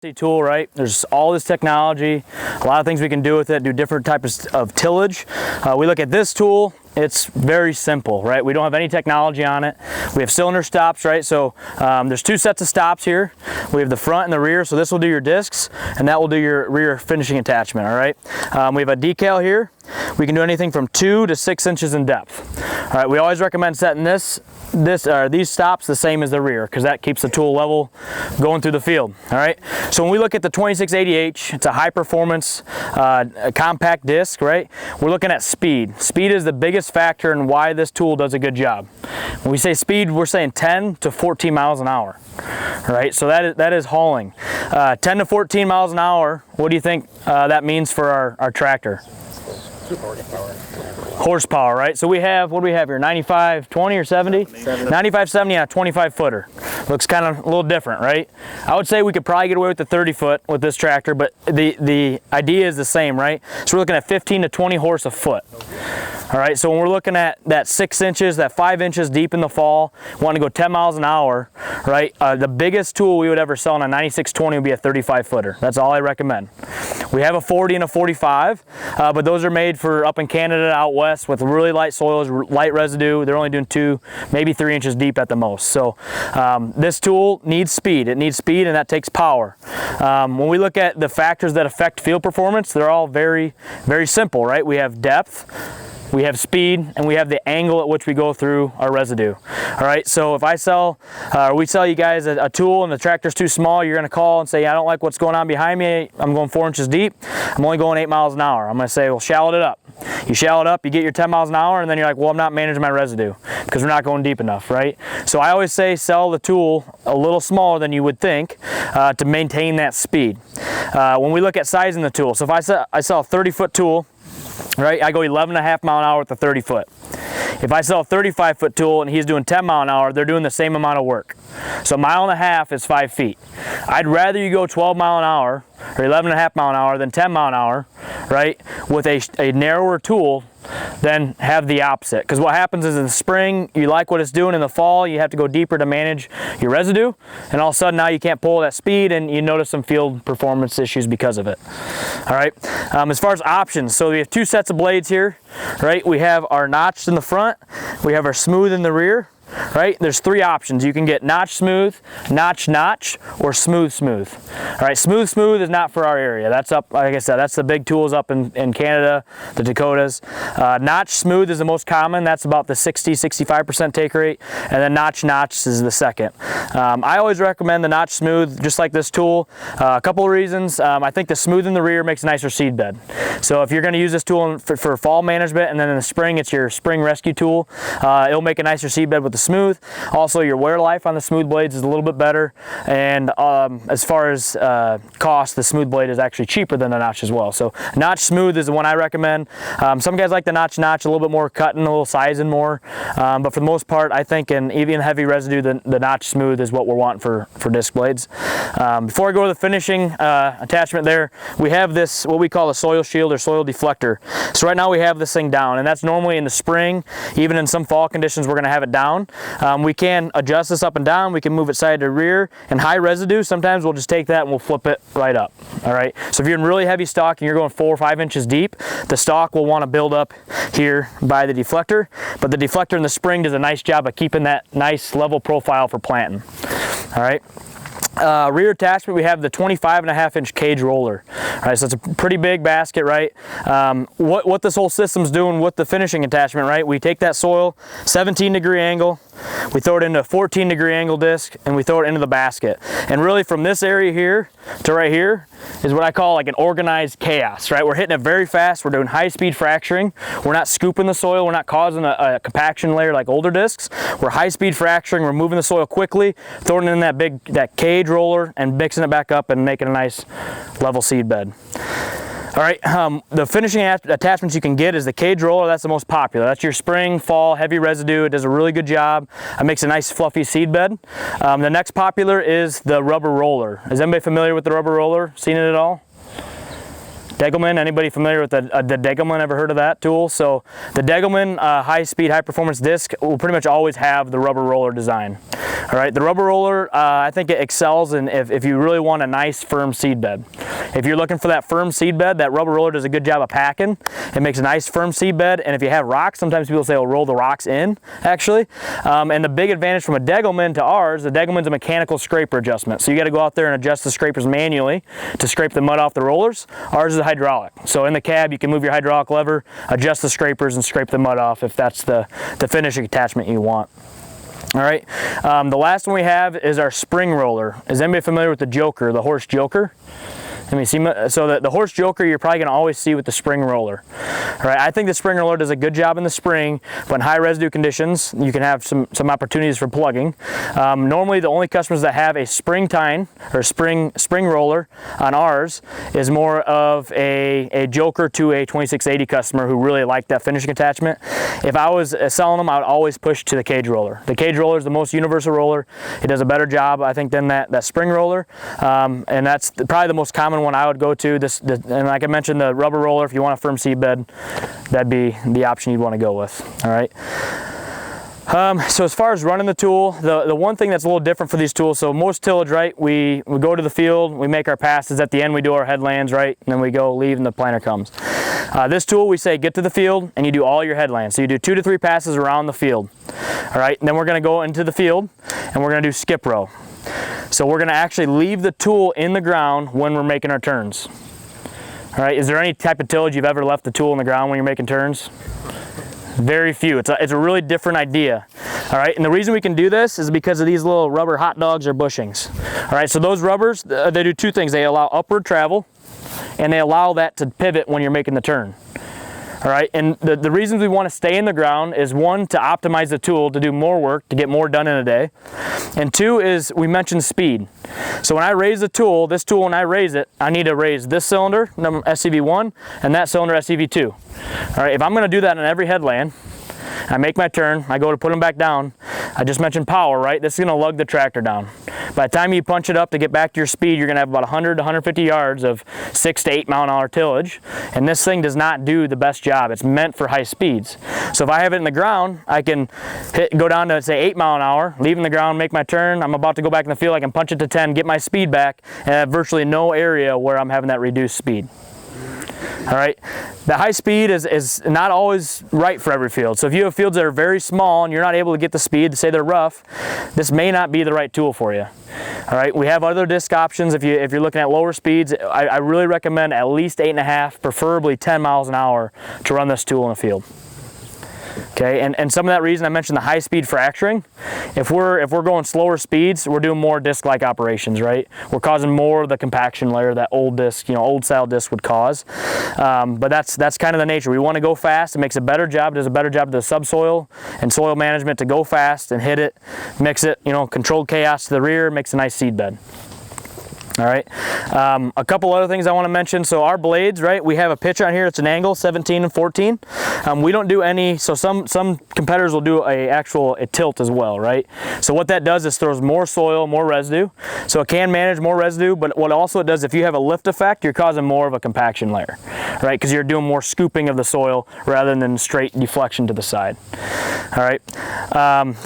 tool, right? There's all this technology, a lot of things we can do with it, do different types of tillage. We look at this tool, it's very simple, right? We don't have any technology on it. We have cylinder stops, right? So there's two sets of stops here. We have the front and the rear, so this will do your discs, and that will do your rear finishing attachment, all right? We have a decal here. We can do anything from 2 to 6 inches in depth. All right, we always recommend setting these stops the same as the rear, because that keeps the tool level going through the field. All right, so when we look at the 2680H, it's a high performance compact disc, right? We're looking at speed. Speed is the biggest factor in why this tool does a good job. When we say speed, we're saying 10 to 14 miles an hour. All right, so that is hauling. 10 to 14 miles an hour, what do you think that means for our tractor? Horsepower, right? So we have, what do we have here, 95, 20 or 70? 95, 70 on a 25 footer. Looks kind of a little different, right? I would say we could probably get away with the 30 foot with this tractor, but the idea is the same, right? So we're looking at 15 to 20 horse a foot. All right, so when we're looking at that 6 inches, that 5 inches deep in the fall, want to go 10 miles an hour, right? The biggest tool we would ever sell on a 9620 would be a 35 footer. That's all I recommend. We have a 40 and a 45, but those are made for up in Canada, out west, with really light soils, light residue. They're only doing 2, maybe 3 inches deep at the most. So this tool needs speed. It needs speed, and that takes power. When we look at the factors that affect field performance, they're all very, very simple, right? We have depth, we have speed, and we have the angle at which we go through our residue. All right, so if we sell you guys a tool and the tractor's too small, you're gonna call and say, I don't like what's going on behind me. I'm going 4 inches deep. I'm only going 8 miles an hour. I'm gonna say, well, shallow it up. You shallow it up, you get your 10 miles an hour, and then you're like, well, I'm not managing my residue because we're not going deep enough, right? So I always say sell the tool a little smaller than you would think to maintain that speed. When we look at sizing the tool, so if I sell a 30-foot tool, right, I go 11.5 mile an hour with the 30 foot. If I sell a 35 foot tool and he's doing 10 mile an hour, they're doing the same amount of work. So 1.5 miles is 5 feet. I'd rather you go 12 mile an hour or 11.5 mile an hour than 10 mile an hour, right, with a narrower tool than have the opposite. Because what happens is in the spring, you like what it's doing. In the fall, you have to go deeper to manage your residue, and all of a sudden now you can't pull that speed, and you notice some field performance issues because of it. All right, as far as options, so we have 2 sets of blades here, right? We have our notched in the front, we have our smooth in the rear. Right, there's 3 options. You can get notch smooth, notch, or smooth. All right, smooth is not for our area. That's up, like I said, that's the big tools up in Canada, the Dakotas. Notch smooth is the most common. That's about the 60-65% take rate, and then notch is the second. I always recommend the notch smooth, just like this tool. A couple of reasons. I think the smooth in the rear makes a nicer seed bed. So if you're going to use this tool for fall management, and then in the spring it's your spring rescue tool, it'll make a nicer seed bed with the smooth. Also, your wear life on the smooth blades is a little bit better, and as far as cost, the smooth blade is actually cheaper than the notch as well. So notch smooth is the one I recommend. Some guys like the notch a little bit more cutting, a little sizing more, but for the most part, I think in even heavy residue, the notch smooth is what we're wanting for disc blades. Before I go to the finishing attachment there, we have this, what we call a soil shield or soil deflector. So right now we have this thing down, and that's normally in the spring. Even in some fall conditions, we're going to have it down. We can adjust this up and down. We can move it side to rear. And high residue, sometimes we'll just take that and we'll flip it right up. All right, so if you're in really heavy stock and you're going 4 or 5 inches deep, the stock will want to build up here by the deflector, but the deflector in the spring does a nice job of keeping that nice level profile for planting. All right. Rear attachment, we have the 25.5 inch cage roller. All right, so it's a pretty big basket, right? What this whole system's doing with the finishing attachment, right? We take that soil, 17-degree angle, we throw it into a 14-degree angle disc, and we throw it into the basket. And really from this area here to right here is what I call like an organized chaos, right? We're hitting it very fast. We're doing high-speed fracturing. We're not scooping the soil. We're not causing a compaction layer like older discs. We're high-speed fracturing. We're moving the soil quickly, throwing it in that cage roller and mixing it back up and making a nice level seed bed. All right, the finishing attachments you can get is the cage roller. That's the most popular. That's your spring, fall, heavy residue. It does a really good job. It makes a nice fluffy seed bed. The next popular is the rubber roller. Is anybody familiar with the rubber roller? Seen it at all? Degelman, anybody familiar with the Degelman? Ever heard of that tool? So the Degelman high-speed, high-performance disc will pretty much always have the rubber roller design. All All right, the rubber roller, I think it excels in if you really want a nice firm seed bed. If you're looking for that firm seed bed, that rubber roller does a good job of packing. It makes a nice firm seed bed, and if you have rocks, sometimes people say, "Oh, roll the rocks in," actually. And the big advantage from a Degelman to ours, the Degelman's a mechanical scraper adjustment. So you got to go out there and adjust the scrapers manually to scrape the mud off the rollers. Ours is hydraulic. So in the cab, you can move your hydraulic lever, adjust the scrapers, and scrape the mud off if that's the finishing attachment you want. All right, the last one we have is our spring roller. Is anybody familiar with the joker, the horse joker? Let me see. So the horse joker you're probably going to always see with the spring roller. All right, I think the spring roller does a good job in the spring, but in high residue conditions you can have some opportunities for plugging. Normally the only customers that have a spring tine or spring roller on ours is more of a joker to a 2680 customer who really like that finishing attachment. If I was selling them, I would always push to the cage roller. The cage roller is the most universal roller. It does a better job, I think, than that spring roller, and that's probably the most common one I would go to. And like I mentioned, the rubber roller, if you want a firm seed bed, that'd be the option you'd want to go with. All right. So as far as running the tool, the one thing that's a little different for these tools, so most tillage, right, we go to the field, we make our passes, at the end we do our headlands, right, and then we go leave and the planter comes. This tool, we say get to the field and you do all your headlands. So you do 2 to 3 passes around the field. All right, and then we're going to go into the field and we're going to do skip row. So we're going to actually leave the tool in the ground when we're making our turns. All right, is there any type of tillage you've ever left the tool in the ground when you're making turns? Very few. It's a really different idea. All right, and the reason we can do this is because of these little rubber hot dogs or bushings. All right, so those rubbers, they do 2 things. They allow upward travel and they allow that to pivot when you're making the turn. All right, and the reasons we want to stay in the ground is 1, to optimize the tool to do more work, to get more done in a day. And 2 is, we mentioned speed. So when I raise the tool, this tool, when I raise it, I need to raise this cylinder, SCV1, and that cylinder, SCV2. All right, if I'm going to do that on every headland, I make my turn, I go to put them back down. I just mentioned power, right? This is going to lug the tractor down. By the time you punch it up to get back to your speed, you're going to have about 100 to 150 yards of 6 to 8 mile-an-hour tillage. And this thing does not do the best job. It's meant for high speeds. So if I have it in the ground, I can go down to, say, 8 mile-an-hour, leave in the ground, make my turn. I'm about to go back in the field. I can punch it to 10, get my speed back, and have virtually no area where I'm having that reduced speed. All right, the high speed is not always right for every field. So if you have fields that are very small and you're not able to get the speed, say they're rough, this may not be the right tool for you. All right, we have other disc options. If you're looking at lower speeds, I really recommend at least 8.5, preferably 10 miles an hour to run this tool in the field. Okay, and some of that reason I mentioned the high speed fracturing. If we're going slower speeds, we're doing more disc-like operations, right? We're causing more of the compaction layer that old disc, old style disc would cause. But that's kind of the nature. We want to go fast. It makes a better job. It does a better job to the subsoil and soil management to go fast and hit it, mix it, controlled chaos to the rear, makes a nice seed bed. All right, a couple other things I want to mention. So our blades, right, we have a pitch on here. It's an angle, 17 and 14. We don't do any, so some competitors will do a tilt as well, right? So what that does is throws more soil, more residue. So it can manage more residue, but what also it does, if you have a lift effect, you're causing more of a compaction layer, right? Because you're doing more scooping of the soil rather than straight deflection to the side. All right,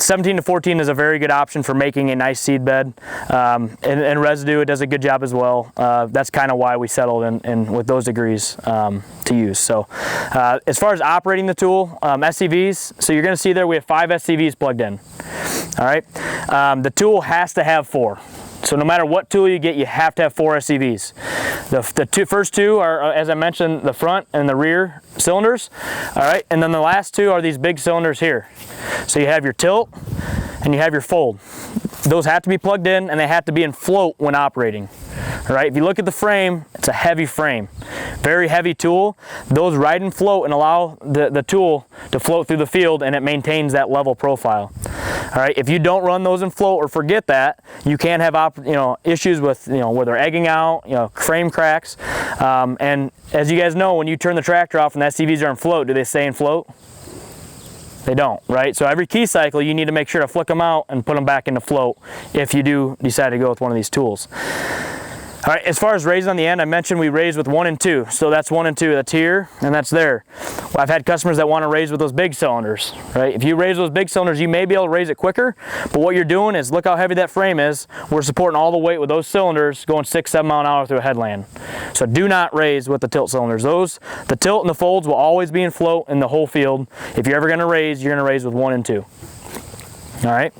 17 to 14 is a very good option for making a nice seed bed. And residue, it does a good job as well. That's kind of why we settled in with those degrees to use. So as far as operating the tool, SCVs, so you're going to see there we have 5 SCVs plugged in. All right, the tool has to have 4. So no matter what tool you get, you have to have 4 SCVs. The first 2 are, as I mentioned, the front and the rear cylinders. All right, and then the last 2 are these big cylinders here. So you have your tilt and you have your fold. Those have to be plugged in and they have to be in float when operating. All right, if you look at the frame, it's a heavy frame, very heavy tool. Those ride and float and allow the tool to float through the field, and it maintains that level profile. All right, if you don't run those in float or forget that, you can have issues with where they're egging out, frame cracks. And as you guys know, when you turn the tractor off and the SCVs are in float, do they stay in float? They don't, right? So every key cycle, you need to make sure to flick them out and put them back into float if you do decide to go with one of these tools. All right, as far as raising on the end, I mentioned we raise with 1 and 2. So that's 1 and 2, that's here and that's there. Well, I've had customers that want to raise with those big cylinders, right? If you raise those big cylinders, you may be able to raise it quicker, but what you're doing is, look how heavy that frame is. We're supporting all the weight with those cylinders going 6-7 mile an hour through a headland. So do not raise with the tilt cylinders. The tilt and the folds will always be in float in the whole field. If you're ever going to raise, you're going to raise with 1 and 2. All right.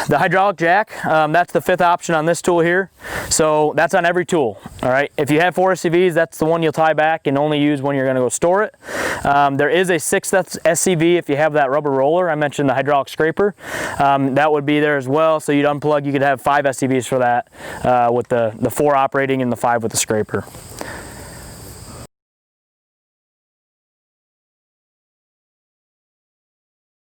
The hydraulic jack, that's the 5th option on this tool here. So that's on every tool, all right? If you have 4 SCVs, that's the one you'll tie back and only use when you're gonna go store it. There is a 6th SCV if you have that rubber roller. I mentioned the hydraulic scraper. That would be there as well. So you'd unplug, you could have 5 SCVs for that with the 4 operating and the 5 with the scraper.